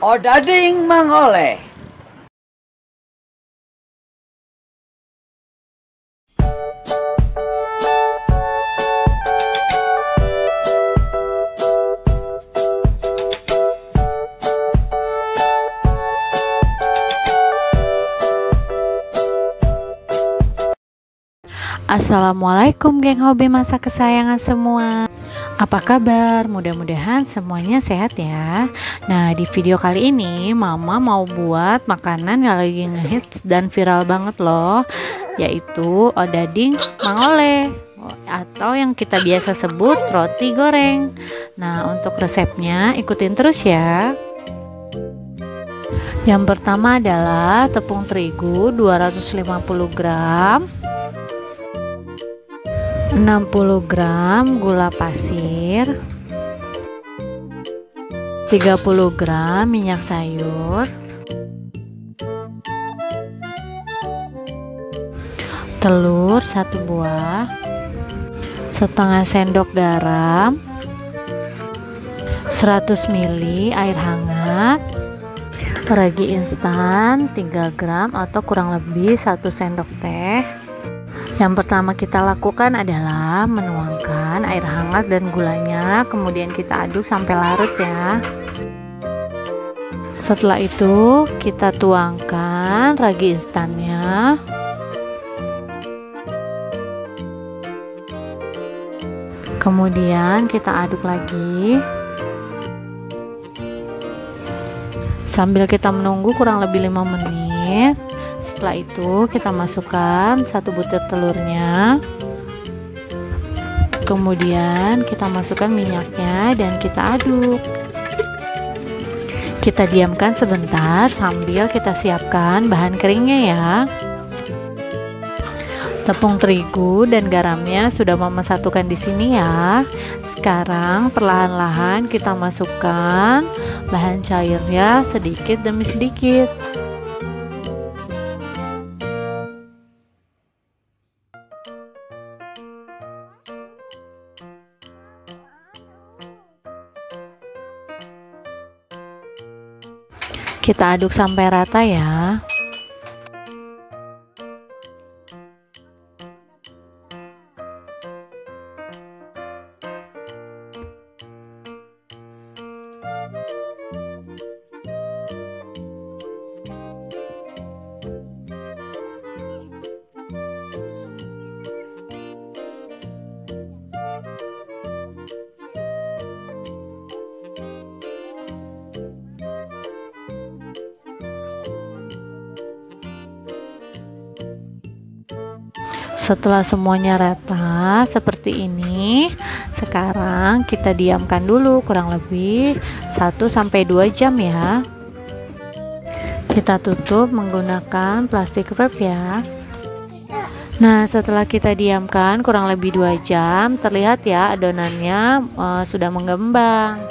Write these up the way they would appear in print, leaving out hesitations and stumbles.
Odading mengoleh. Assalamualaikum geng hobi masak kesayangan semua. Apa kabar? Mudah-mudahan semuanya sehat ya. Nah, di video kali ini Mama mau buat makanan yang lagi ngehits dan viral banget loh, yaitu odading mangole atau yang kita biasa sebut roti goreng. Nah, untuk resepnya ikutin terus ya. Yang pertama adalah tepung terigu 250 gram, 60 gram gula pasir, 30 gram minyak sayur, telur 1 buah, setengah sendok garam, 100 ml air hangat, ragi instan 3 gram atau kurang lebih 1 sendok teh. Yang pertama kita lakukan adalah menuangkan air hangat dan gulanya, kemudian kita aduk sampai larut ya. Setelah itu kita tuangkan ragi instannya. Kemudian kita aduk lagi. Sambil kita menunggu kurang lebih 5 menit. Setelah itu kita masukkan 1 butir telurnya, kemudian kita masukkan minyaknya dan kita aduk. Kita diamkan sebentar sambil kita siapkan bahan keringnya ya. Tepung terigu dan garamnya sudah Mama satukan di sini ya. Sekarang perlahan-lahan kita masukkan bahan cairnya sedikit demi sedikit. Kita aduk sampai rata ya. Setelah semuanya rata seperti ini, sekarang kita diamkan dulu kurang lebih 1-2 jam ya. Kita tutup menggunakan plastik wrap ya. Nah, setelah kita diamkan kurang lebih 2 jam, terlihat ya adonannya sudah mengembang.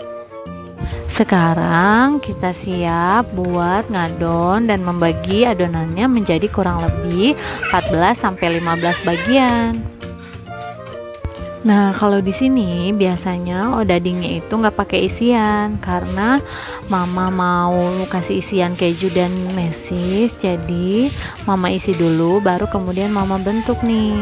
Sekarang kita siap buat ngadon dan membagi adonannya menjadi kurang lebih 14-15 bagian. Nah, kalau di sini biasanya odadingnya itu nggak pakai isian karena Mama mau kasih isian keju dan mesis, jadi Mama isi dulu baru kemudian Mama bentuk nih.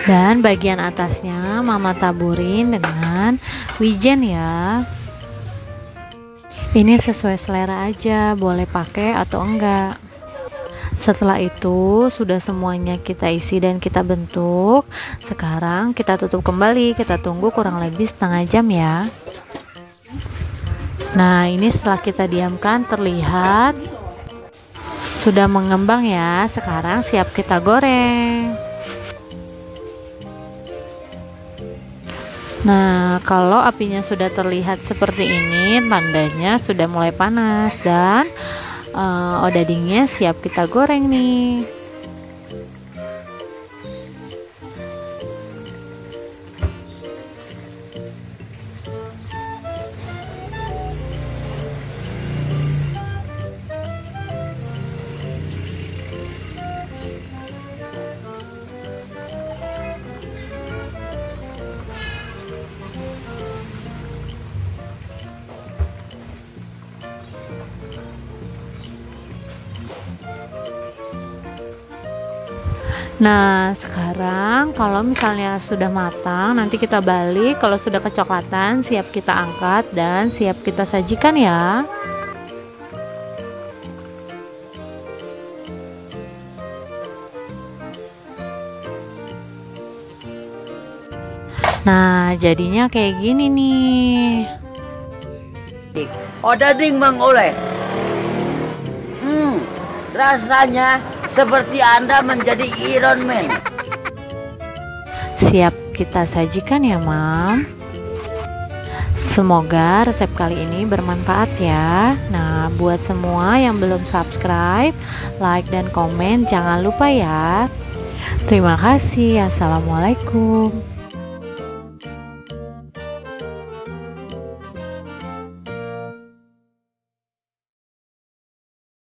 Dan bagian atasnya Mama taburin dengan wijen ya. Ini sesuai selera aja, boleh pakai atau enggak. Setelah itu sudah semuanya kita isi dan kita bentuk. Sekarang kita tutup kembali, kita tunggu kurang lebih setengah jam ya. Nah, ini setelah kita diamkan terlihat sudah mengembang ya. Sekarang siap kita goreng. Nah, kalau apinya sudah terlihat seperti ini, tandanya sudah mulai panas dan odadingnya siap kita goreng nih. Nah, sekarang kalau misalnya sudah matang, nanti kita balik. Kalau sudah kecoklatan, siap kita angkat dan siap kita sajikan ya. Nah, jadinya kayak gini nih. Odading Mang Oleh. Rasanya seperti Anda menjadi Iron Man. Siap kita sajikan ya, Mam. Semoga resep kali ini bermanfaat ya. Nah, buat semua yang belum subscribe, like dan komen jangan lupa ya. Terima kasih. Assalamualaikum.